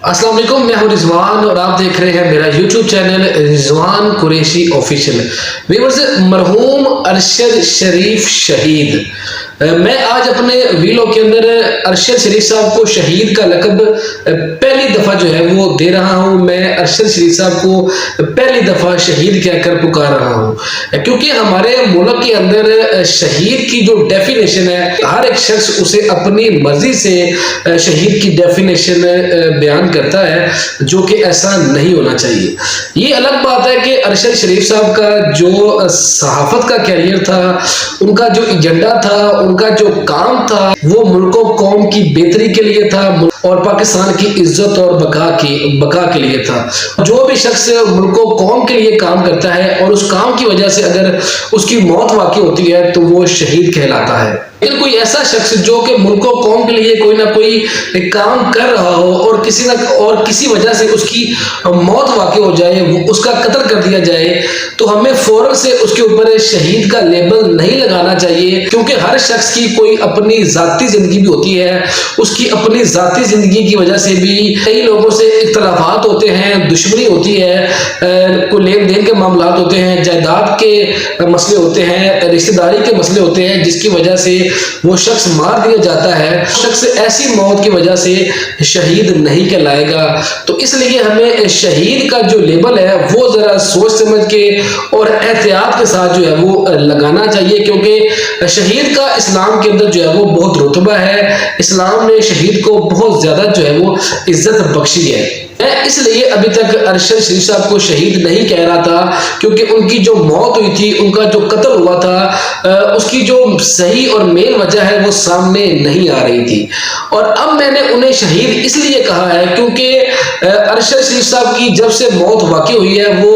अस्सलाम वालेकुम, मैं हूं रिजवान और आप देख रहे हैं मेरा YouTube channel Rizwan Qureshi official. Viewers, मरहूम अरशद शरीफ शहीद, मैं आज अपने वीलॉग के अंदर अरशद शरीफ साहब को शहीद का लक़ब पहली दफ़ा जो है वो दे रहा हूं। मैं अरशद शरीफ साहब को पहली दफ़ा शहीद कहकर पुकार रहा हूं, क्योंकि हमारे मुल्क के अंदर शहीद की जो डेफिनेशन है, हर एक शख्स उसे अपनी मर्जी से शहीद की डेफिनेशन बयान करता है, जो कि ऐसा नहीं होना चाहिए। ये अलग बात है कि अरशद शरीफ साहब का जो सहाफत का कैरियर था, उनका जो एजेंडा था, उनका जो काम था, वो मुल्क और कौम की बेहतरी के लिए था और पाकिस्तान की इज्जत और बका के लिए था। जो भी शख्स मुल्क और कौम के लिए काम करता है और उस काम की वजह से अगर उसकी मौत वाक़ई होती है तो वो शहीद कहलाता है। लेकिन कोई ऐसा शख्स जो कि मुल्क और कौम के लिए कोई ना कोई काम कर रहा हो और किसी वजह से उसकी मौत वाक़ई हो जाए, उसका कत्ल कर दिया जाए, तो हमें फौरन से उसके ऊपर शहीद का लेबल नहीं लगाना चाहिए, क्योंकि हर शख्स की कोई अपनी जाती जिंदगी भी होती है। उसकी अपनी जाती जिंदगी की वजह से भी कई लोगों से इख्तलाफात होते हैं, दुश्मनी होती है, कोई लेन देन के मामला होते हैं, जायदाद के मसले होते हैं, रिश्तेदारी के मसले होते हैं, जिसकी वजह से वो शख्स मार दिया जाता है। शख्स ऐसी मौत की वजह से शहीद नहीं कहलाएगा। तो इसलिए हमें शहीद का जो लेबल है वो जरा सोच समझ के और एहतियात के साथ जो है वो लगाना चाहिए, क्योंकि शहीद का इस्लाम के अंदर जो है वो बहुत रुतबा है। इस्लाम ने शहीद को बहुत ज्यादा जो है वो इज्जत बख्शी है। मैं इसलिए अभी तक अरशद शरीफ साहब को शहीद नहीं कह रहा था, क्योंकि उनकी जो मौत हुई थी, उनका जो कत्ल हुआ था, उसकी जो सही और मेन वजह है वो सामने नहीं आ रही थी। और अब मैंने उन्हें शहीद इसलिए कहा है क्योंकि अरशद शरीफ साहब की जब से मौत वाक़ई हुई है, वो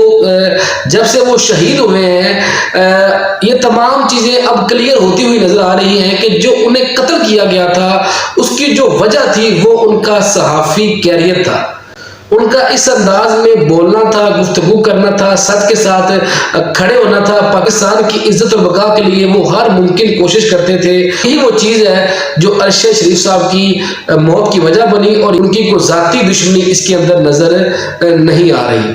जब से वो शहीद हुए हैं, ये तमाम चीजें अब क्लियर होती हुई नजर आ रही हैं कि जो उन्हें कत्ल किया गया था उसकी जो वजह थी वो उनका सहाफ़ी कैरियर था। उनका इस अंदाज में बोलना था, गुफ्तगू करना था, सच के साथ खड़े होना था। पाकिस्तान की इज्जत और बका के लिए वो हर मुमकिन कोशिश करते थे। यही वो चीज़ है जो अरशद शरीफ साहब की मौत की वजह बनी और उनकी कोई जाती दुश्मनी इसके अंदर नजर नहीं आ रही।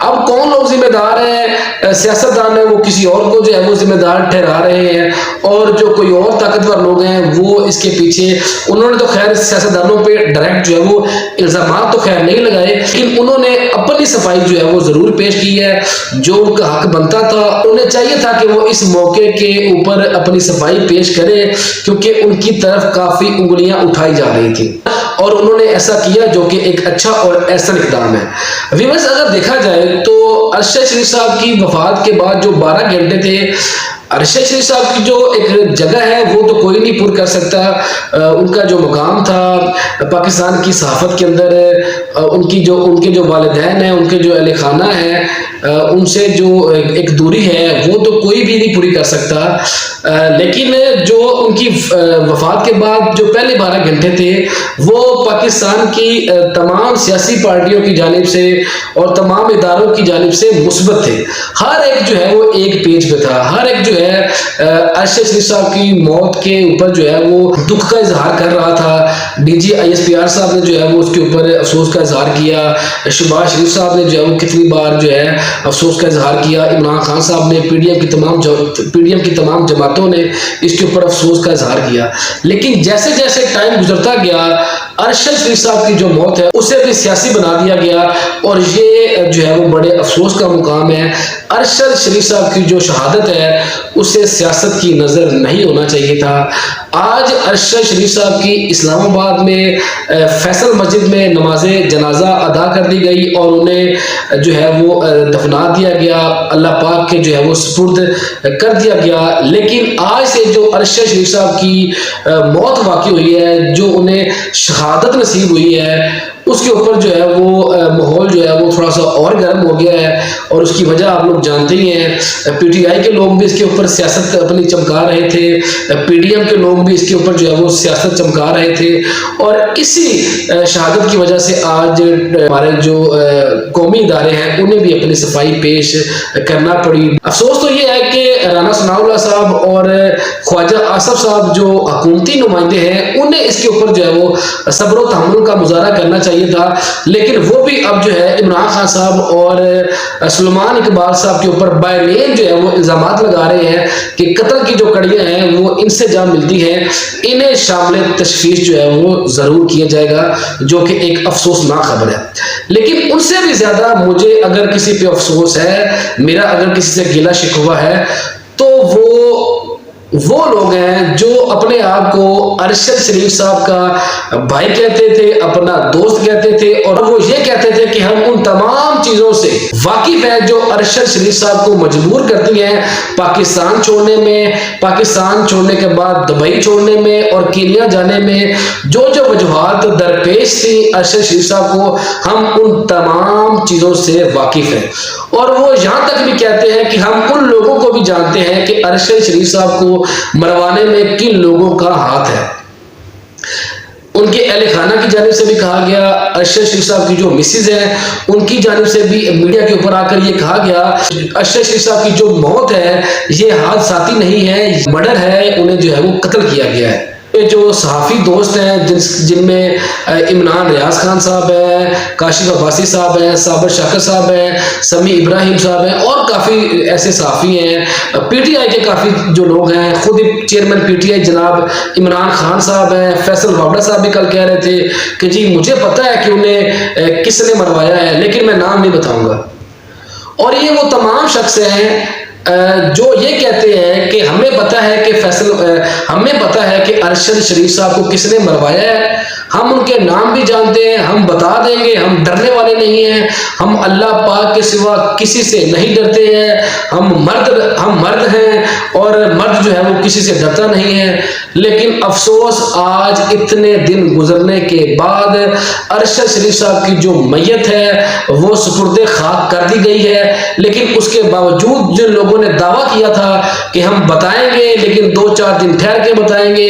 अब कौन लोग जिम्मेदार हैं? सियासतदान है वो किसी और को जो है वो जिम्मेदार ठहरा रहे हैं, और जो कोई और ताकतवर लोग हैं वो इसके पीछे, उन्होंने तो खैर सियासतदानों पे डायरेक्ट जो है वो इल्जाम तो खैर नहीं लगाए, लेकिन उन्होंने अपनी सफाई जो है वो जरूर पेश की है। जो उनका हक बनता था, उन्हें चाहिए था कि वो इस मौके के ऊपर अपनी सफाई पेश करे, क्योंकि उनकी तरफ काफी उंगलियां उठाई जा रही थी और उन्होंने ऐसा किया, जो कि एक अच्छा और एहसन इक़दाम है। व्यूअर्स, अगर देखा जाए तो अरशद शरीफ साहब की वफात के बाद जो 12 घंटे थे, अरशद शरीफ साहब की जो एक जगह है वो तो कोई नहीं पूरा कर सकता। उनका जो मुकाम था पाकिस्तान की सहाफत के अंदर, उनके जो वालिदैन हैं, उनके जो अहले खाना है, उनसे जो एक दूरी है वो तो कोई भी नहीं पूरी कर सकता। लेकिन जो उनकी वफात के बाद जो पहले 12 घंटे थे वो पाकिस्तान की तमाम सियासी पार्टियों की जानिब से और तमाम इदारों की जानिब से मुस्बत थे। हर एक जो है वो एक पेज पे था। हर एक जो है अरशद शरीफ साहब की मौत के ऊपर जो है वो दुख का इजहार कर रहा था। DG ISPR साहब ने जो है वो उसके ऊपर अफसोस का इजहार किया। शहबाज शरीफ साहब ने जो है वो कितनी बार जो है अफसोस का इजहार किया। इमरान खान साहब ने, PDM की तमाम जमातों ने इसके ऊपर अफसोस का इजहार किया। लेकिन जैसे जैसे टाइम गुजरता गया, अरशद शरीफ साहब की जो मौत है उसे भी सियासी बना दिया गया, और ये जो है वो बड़े अफसोस का मुकाम है। अरशद शरीफ साहब की जो शहादत है उसे सियासत की नजर नहीं होना चाहिए था। आज अरशद शरीफ साहब की इस्लामाबाद में फैसल मस्जिद में नमाज जनाजा अदा कर दी गई और उन्हें जो है वो दफना दिया गया, अल्लाह पाक के जो है वो सुपुर्द कर दिया गया। लेकिन आज से जो अरशद शरीफ साहब की मौत वाक़ई हुई है, जो उन्हें शहादत नसीब हुई है, उसके ऊपर जो है वो माहौल जो है वो थोड़ा सा और गर्म हो गया है, और उसकी वजह आप लोग जानते ही हैं। PTI के लोग भी इसके ऊपर सियासत अपनी चमका रहे थे, PDM के लोग भी इसके ऊपर जो है वो सियासत चमका रहे थे, और इसी शहादत की वजह से आज हमारे जो कौमी इदारे हैं उन्हें भी अपनी सफाई पेश करना पड़ी। अफसोस तो ये है कि राना सनाउल्लाह साहब और ख्वाजा आसफ साहब जो हुकूमती नुमाइंदे हैं, उन्हें इसके ऊपर जो है वो सब्र व तहम्मुल का मुजाहरा करना चाहिए। चाहिए था, लेकिन वो भी अब जो है इमरान खान साहब और सुलेमान इकबाल साहब के ऊपर बाय नेम जो है वो इल्जामात लगा रहे हैं कि कत्ल की जो कड़ियां हैं वो इनसे जा मिलती हैं, इन्हें शामिल तशखीस जो है वो जरूर किया जाएगा, जो कि एक अफसोसनाक खबर है। लेकिन उनसे भी ज्यादा मुझे अगर किसी पे अफसोस है, मेरा अगर किसी से गिला शिकवा है, तो वो लोग हैं जो अपने आप को अरशद शरीफ साहब का भाई कहते थे, अपना दोस्त कहते थे, और वो ये कहते थे कि हम उन तमाम चीजों से वाकिफ हैं जो अरशद शरीफ साहब को मजबूर करती हैं पाकिस्तान छोड़ने में, पाकिस्तान छोड़ने के बाद दुबई छोड़ने में और केनिया जाने में जो जो वजूहात दरपेश थी अरशद शरीफ साहब को, हम उन तमाम चीजों से वाकिफ हैं। और वो यहां तक भी कहते हैं कि हम उन लोगों को भी जानते हैं कि अरशद शरीफ साहब को मरवाने में किन लोगों का हाथ है। उनके अहले खाना की जानिब से भी कहा गया, अरशद शरीफ साहब की जो मिसेज है उनकी जानिब से भी मीडिया के ऊपर आकर ये कहा गया, अरशद शरीफ साहब की जो मौत है ये हादसाती नहीं है, मर्डर है, उन्हें जो है वो कत्ल किया गया है। जो सहाफ़ी दोस्त हैं जिनमें इमरान रियाज खान साहब हैं, काशिफ अब्बासी साहब हैं, साबर शाकर साहब हैं, समी इब्राहिम साहब हैं, और काफ़ी ऐसे सहाफ़ी हैं, पीटीआई के काफ़ी जो लोग हैं, खुद ही चेयरमैन पीटीआई जनाब इमरान खान साहब हैं, फैसल वावड़ा साहब भी कल कह रहे थे कि जी मुझे पता है कि उन्हें किसने मरवाया है, लेकिन मैं नाम नहीं बताऊँगा। और ये वो तमाम शख्स हैं जो ये कहते हैं कि हमें पता है कि हमें पता है कि अरशद शरीफ साहब को किसने मरवाया है, हम उनके नाम भी जानते हैं, हम बता देंगे, हम डरने वाले नहीं हैं, हम अल्लाह पाक के सिवा किसी से नहीं डरते हैं, हम मर्द हैं और मर्द जो है वो किसी से डरता नहीं है। लेकिन अफसोस आज इतने दिन गुजरने के बाद अरशद शरीफ साहब की जो मैयत है वो सुपुर्दे खाक कर दी गई है, लेकिन उसके बावजूद जिन लोगों ने दावा किया था कि हम बताएंगे, लेकिन 2-4 दिन ठहर के बताएंगे,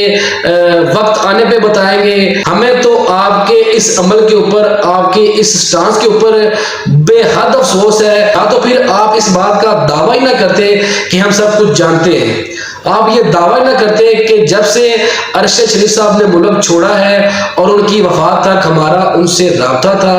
वक्त आने पे बताएंगे, हमें तो आपके इस अमल के ऊपर, आपके इस स्टांस के ऊपर बेहद अफसोस है। या तो फिर आप इस बात का दावा ही ना करते कि हम सब कुछ जानते हैं, आप ये दावा ना करते कि जब से अरशद शरीफ साहब ने मुल्क छोड़ा है और उनकी वफात तक हमारा उनसे राब्ता था,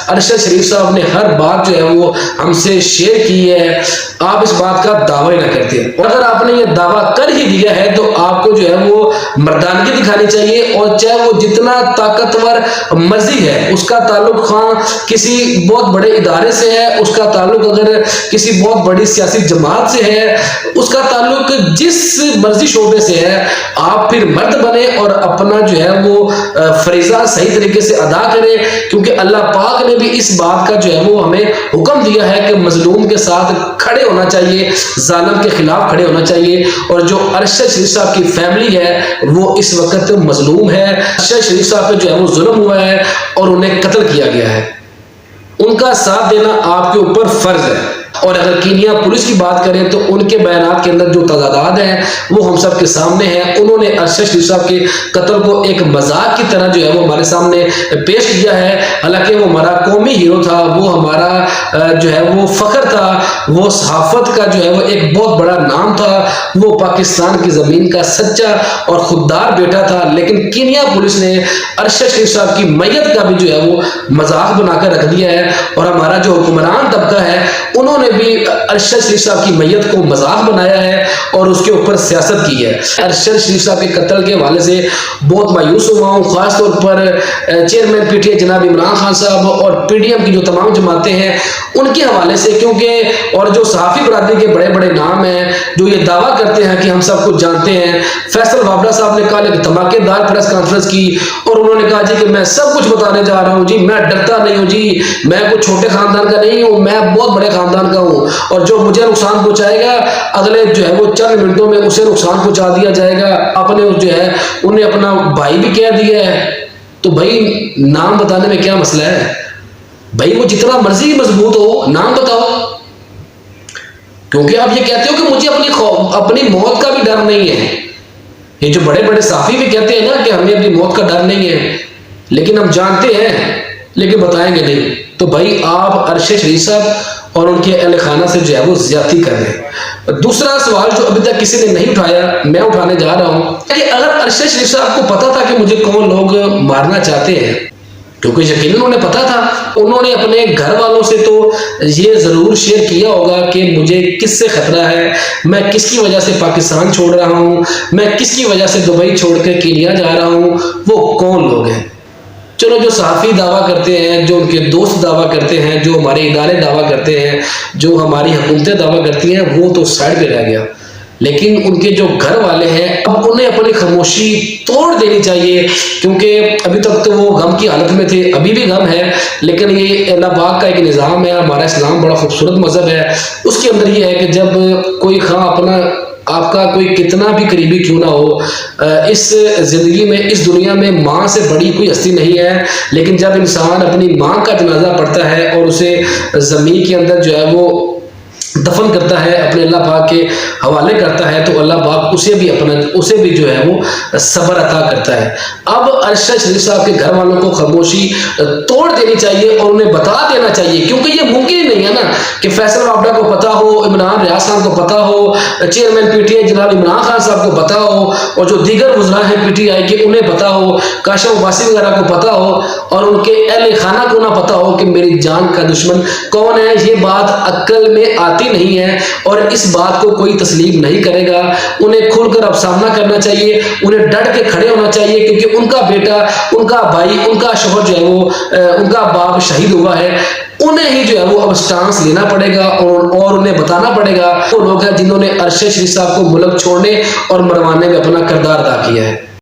अरशद शरीफ साहब ने हर बात जो है वो हमसे शेयर की है, आप इस बात का दावा ही ना करते। और अगर आपने ये दावा कर ही दिया है तो आपको जो है वो मर्दानगी दिखानी चाहिए, और चाहे वो जितना ताकतवर मर्जी है, उसका ताल्लुक खां किसी बहुत बड़े इदारे से है, उसका ताल्लुक अगर किसी बहुत बड़ी सियासी जमात से है, उसका ताल्लुक जिस मर्जी शोबे से है, आप फिर मर्द बने और अपना जो है वो फरीजा सही तरीके से अदा करें, क्योंकि अल्लाह पाक ने भी इस बात का जो है वो हमें हुक्म दिया है कि मजलूम के साथ खड़े होना चाहिए, जालिम के खिलाफ खड़े होना चाहिए। और जो अरशद शरीफ साहब की फैमिली है वो इस वक्त मजलूम है, अरशद शरीफ साहब पे जो है वो जुल्म हुआ है और उन्हें कत्ल किया गया है, उनका साथ देना आपके ऊपर फर्ज है। और अगर कीनिया पुलिस की बात करें तो उनके बयानात के अंदर जो तादाद है वो हम सब के सामने है। उन्होंने अरशद शरीफ साहब के कत्ल को एक मजाक की तरह जो है वो हमारे सामने पेश किया है, हालांकि वो हमारा कौमी हीरो था, वो हमारा जो है वो फख्र था, वो सहाफत का जो है वो एक बहुत बड़ा नाम था, वो पाकिस्तान की जमीन का सच्चा और खुददार बेटा था। लेकिन कीनिया पुलिस ने अरशद शरीफ साहब की मैयत का भी जो है वो मजाक बनाकर रख दिया है, और हमारा जो हुक्मरान तबका है उन्होंने भी अरशद शरीफ साहब की मैयत को मजाक बनाया है और उसके ऊपर सियासत की है। अरशद शरीफ साहब के कत्ल के हवाले से बहुत मायूस हुआ हूँ, खासतौर पर चेयरमैन पीटीआई जनाब इमरान खान साहब और पीडीएम की जो तमाम जमातें हैं उनके हवाले से, क्योंकि और जो सहाफी बरादरी के बड़े बड़े नाम हैं जो ये दावा करते हैं कि हम सब कुछ जानते हैं। फैसल वावड़ा साहब ने कल एक धमाकेदार प्रेस कॉन्फ्रेंस की और उन्होंने कहा जी कि मैं सब कुछ बताने जा रहा हूँ जी, मैं डरता नहीं हूँ जी, मैं कोई छोटे खानदान का नहीं हूँ, मैं बहुत बड़े खानदान का हूँ, और जो मुझे नुकसान पहुंचाएगा अगले जो है वो चंद मिनटों में उसे नुकसान पहुंचा दिया जाएगा। आपने जो है उन्हें अपना भाई भी कह दिया है, तो भाई नाम बताने में क्या मसला है भाई, वो जितना मर्जी मजबूत हो नाम बताओ, क्योंकि आप ये कहते हो कि मुझे अपनी मौत का भी डर नहीं है। ये जो बड़े बड़े साफी भी कहते हैं ना कि हमें अपनी मौत का डर नहीं है, लेकिन हम जानते हैं लेकिन बताएंगे नहीं। तो भाई आप अरशद शरीफ साहब और उनके अहले खाना से जो है वो ज्यादती कर रहे हैं। दूसरा सवाल जो अभी तक किसी ने नहीं उठाया, मैं उठाने जा रहा हूं कि अगर अरशद शरीफ साहब को पता था कि मुझे कौन लोग मारना चाहते हैं, क्योंकि यकीनन उन्हें पता था, उन्होंने अपने घर वालों से तो ये ज़रूर शेयर किया होगा कि मुझे किससे ख़तरा है, मैं किसकी वजह से पाकिस्तान छोड़ रहा हूँ, मैं किसकी वजह से दुबई छोड़ कर केन्या जा रहा हूँ, वो कौन लोग हैं। चलो, जो सहाफ़ी दावा करते हैं, जो उनके दोस्त दावा करते हैं, जो हमारे इदारे दावा करते हैं, जो हमारी हुकूमतें दावा करती हैं, वो तो साइड पे रह गया। लेकिन उनके जो घर वाले हैं, अब उन्हें अपनी खामोशी तोड़ देनी चाहिए, क्योंकि अभी तक तो वो गम की हालत में थे, अभी भी गम है, लेकिन ये अल्लाह पाक का एक निज़ाम है। हमारा इस्लाम बड़ा खूबसूरत मज़हब है, उसके अंदर ये है कि जब कोई खां अपना आपका कोई कितना भी करीबी क्यों ना हो, इस ज़िंदगी में, इस दुनिया में माँ से बड़ी कोई हस्ती नहीं है। लेकिन जब इंसान अपनी माँ का जनाजा पढ़ता है और उसे ज़मीन के अंदर जो है वो दफन करता है, अपने अल्लाह पाक के हवाले करता है, तो अल्लाह पाक उसे भी जो है वो सब्र अता करता है। अब अरशद शरीफ साहब के घर वालों को खामोशी तोड़ देनी चाहिए और उन्हें बता देना चाहिए, क्योंकि ये मुमकिन नहीं है ना कि फैसल वाबड़ा को पता हो, इमरान रियाज खान को पता हो, चेयरमैन पीटीआई जनाब इमरान खान साहब को पता हो, और जो दीगर वज़रा हैं पीटीआई के उन्हें पता हो, काशिफ अब्बासी वगैरह को पता हो, और उनके अहले खाना को ना पता हो कि मेरी जान का दुश्मन कौन है। ये बात अक्ल में आती नहीं है और इस बात को कोई तस्लीम नहीं करेगा। उन्हें खुलकर अब सामना करना चाहिए, उन्हें डट के खड़े होना चाहिए, क्योंकि उनका बेटा, उनका भाई, उनका शोहर जो है वो, उनका बाप शहीद हुआ है। उन्हें ही जो है वो अब स्टांस लेना पड़ेगा और उन्हें बताना पड़ेगा वो लोग हैं जिन्होंने अरशद शरीफ साहब को मुल्क छोड़ने और मरवाने में अपना किरदार अदा किया है।